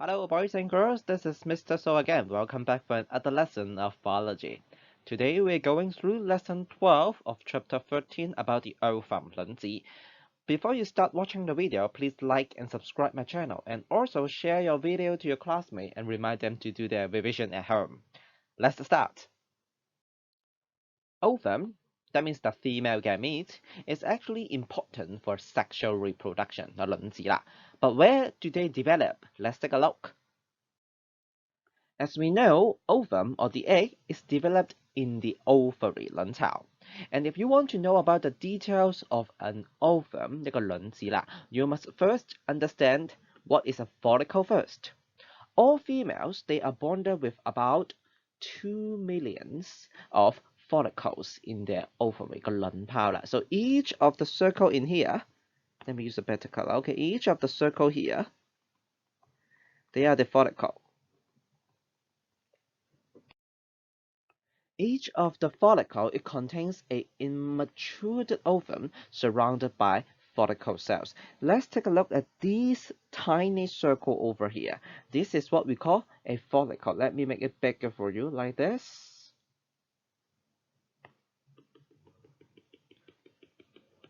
Hello, boys and girls. This is Mr. So again. Welcome back for another lesson of biology. Today we're going through lesson 12 of chapter 13 about the ovum, 卵子. Before you start watching the video, please like and subscribe my channel, and also share your video to your classmates and remind them to do their revision at home. Let's start. Ovum, that means the female gamete, is actually important for sexual reproduction, 卵子啦. But where do they develop? Let's take a look. As we know, ovum or the egg is developed in the ovary 卵巢. And if you want to know about the details of an ovum, 一個卵子啦, you must first understand what is a follicle first. All females, they are bonded with about 2 millions of follicles in their ovary, 個卵泡啦. So each of the circle in here, let me use a better color. Okay, each of the circle here, they are the follicle. Each of the follicle, it contains a immature ovum surrounded by follicle cells. Let's take a look at this tiny circle over here. This is what we call a follicle. Let me make it bigger for you like this.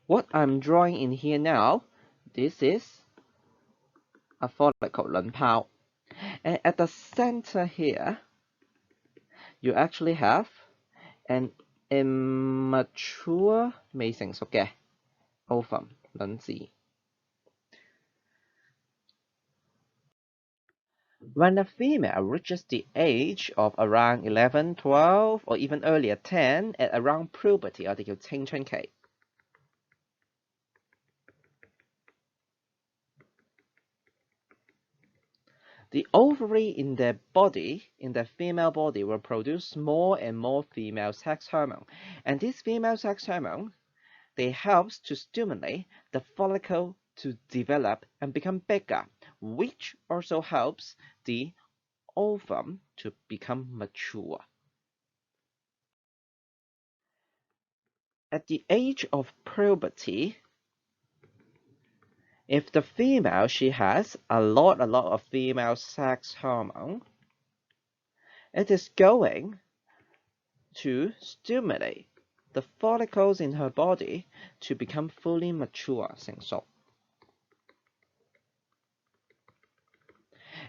What I'm drawing in here now, this is a follicle, 卵泡. And at the center here, you actually have an immature 未成熟嘅 ovum 卵子. When a female reaches the age of around 11, 12, or even earlier 10, at around puberty, 我哋叫青春期. The ovary in their body, in the female body, will produce more and more female sex hormone. And this female sex hormone, they helps to stimulate the follicle to develop and become bigger, which also helps the ovum to become mature. At the age of puberty, if the female, she has a lot of female sex hormone, it is going to stimulate the follicles in her body to become fully mature, 成熟.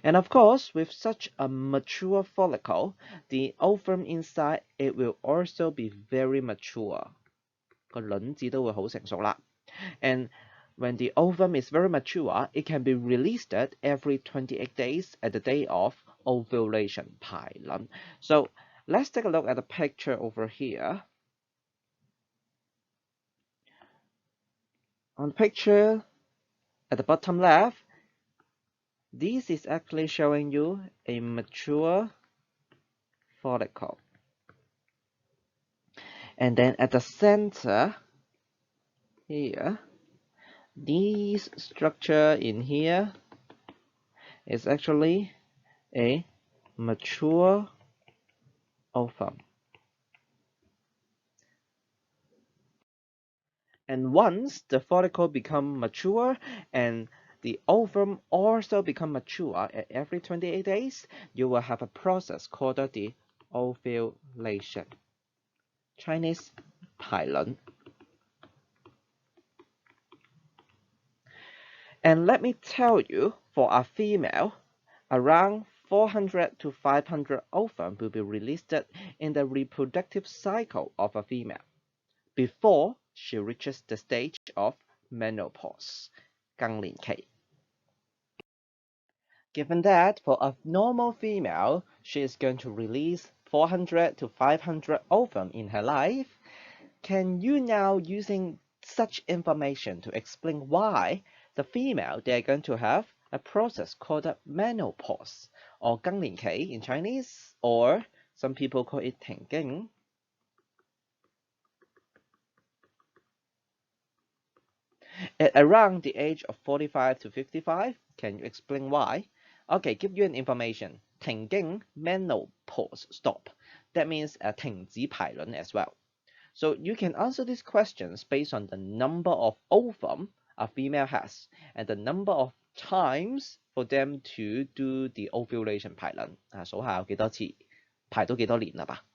And of course, with such a mature follicle, the ovum inside, it will also be very mature. 個卵子都會好成熟啦. And when the ovum is very mature, it can be released every 28 days at the day of ovulation, 排卵. So let's take a look at the picture over here. On the picture at the bottom left, this is actually showing you a mature follicle. And then at the center here, this structure in here is actually a mature ovum. And once the follicle become mature and the ovum also become mature at every 28 days, you will have a process called the ovulation. Chinese 排卵. And let me tell you, for a female, around 400 to 500 ovum will be released in the reproductive cycle of a female before she reaches the stage of menopause, 更年期. Given that for a normal female, she is going to release 400 to 500 ovum in her life, can you now, using such information, to explain why the female, they are going to have a process called a menopause, or 更年期 in Chinese, or some people call it 停經? At around the age of 45 to 55, can you explain why? Okay, give you an information. 停經, menopause, stop. That means 停止排卵 as well. So you can answer these questions based on the number of ovum a female has and the number of times for them to do the ovulation 排卵啊，數下有幾多次，排到幾多年啦吧。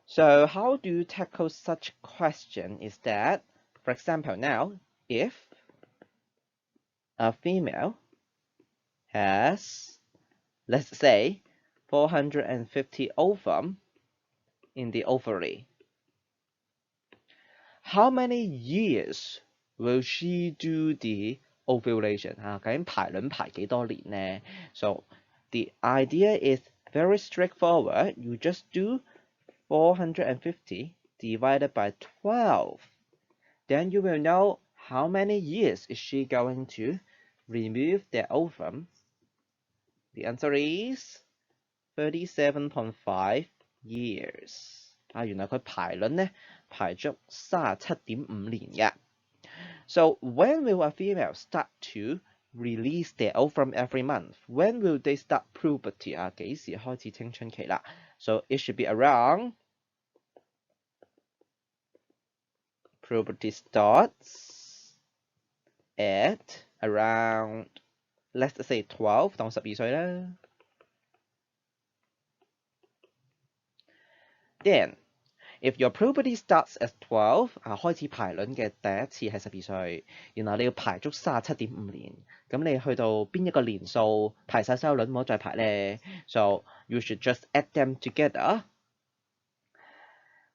So how do you tackle such question is that, for example, now if a female has, let's say, 450 ovum in the ovary, how many years will she do the ovulation? 究竟排卵排幾多年呢？ So the idea is very straightforward. You just do 450 divided by 12. Then you will know how many years is she going to remove the ovum. The answer is 37.5 years. 原來佢排卵呢，排足37.5年嘅。So when will a female start to release their ovum every month? When will they start puberty? 幾時開始青春期啦？ So it should be around, puberty starts at around, let's say 12 當12歲啦。Then if your puberty starts at 12，開始排卵嘅第一次係12歲，然後你要排足37.5年，咁你去到邊一個年數排晒所有卵，唔好再排咧。So you should just add them together.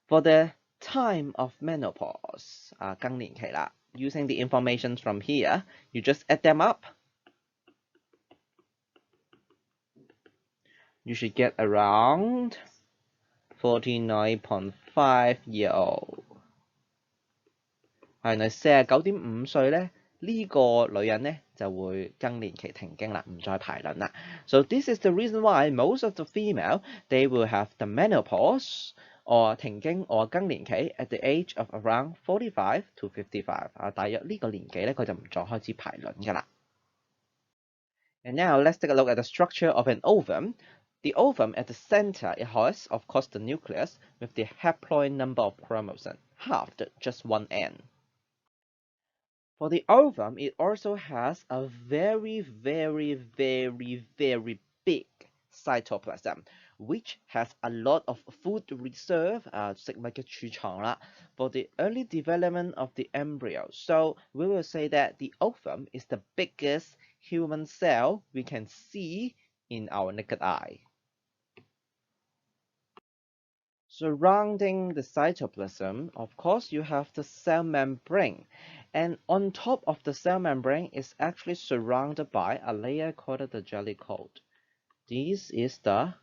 For the time of menopause，更年期啦。Using the information from here, you just add them up. You should get around 49.5 year old。原來49.5歲咧，呢個女人咧就會更年期停經啦，唔再排卵啦。So this is the reason why most of the female they will have the menopause or 停經 or 更年期 at the age of around 45 to 55。大約呢個年紀咧，佢就唔再開始排卵㗎啦。And now let's take a look at the structure of an ovum. The ovum at the center, it has, of course, the nucleus with the haploid number of chromosomes, halved just one end. For the ovum, it also has a very, very, very, very big cytoplasm, which has a lot of food reserve, 食物嘅儲藏啦, for the early development of the embryo. So we will say that the ovum is the biggest human cell we can see in our naked eye. Surrounding the cytoplasm, of course, you have the cell membrane. And on top of the cell membrane is actually surrounded by a layer called the jelly coat. This is the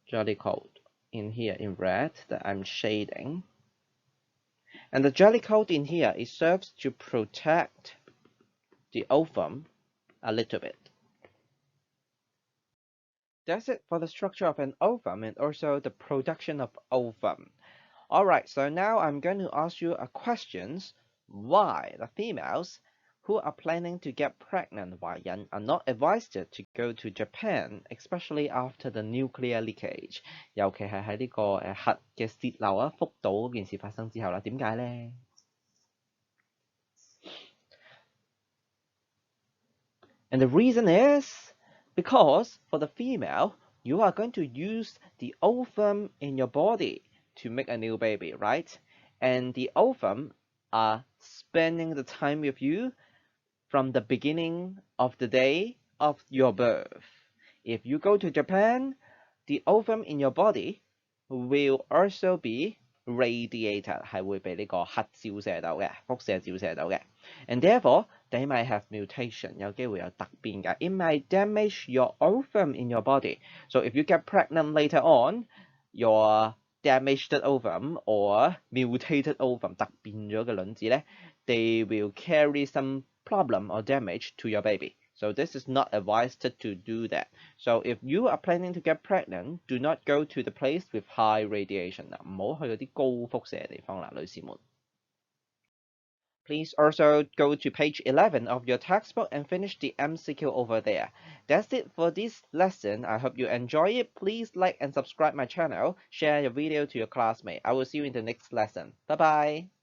jelly coat in here in red that I'm shading. And the jelly coat in here, it serves to protect the ovum a little bit. That's it for the structure of an ovum and also the production of ovum. Alright, so now I'm going to ask you a questions why the females who are planning to get pregnant 懷孕 are not advised to go to Japan, especially after the nuclear leakage. 尤其係喺呢個核嘅泄漏福島嗰件事發生之後啦，點解呢？ And the reason is because for the female, you are going to use the ovum in your body to make a new baby, right? And the ovum are spending the time with you from the beginning of the day of your birth. If you go to Japan, the ovum in your body will also be radiated, 係會被呢個核照射到嘅，輻射照射到嘅。And therefore, they might have mutation, 有機會有突變㗎。It might damage your ovum in your body. So if you get pregnant later on, your damaged ovum or mutated ovum 突變咗嘅卵子咧， they will carry some problem or damage to your baby. So this is not advised to do that. So if you are planning to get pregnant, do not go to the place with high radiation. 唔好去嗰啲高輻射嘅地方啦，女士們。Please also go to page 11 of your textbook and finish the MCQ over there. That's it for this lesson. I hope you enjoy it. Please like and subscribe my channel. Share your video to your classmate. I will see you in the next lesson. Bye bye.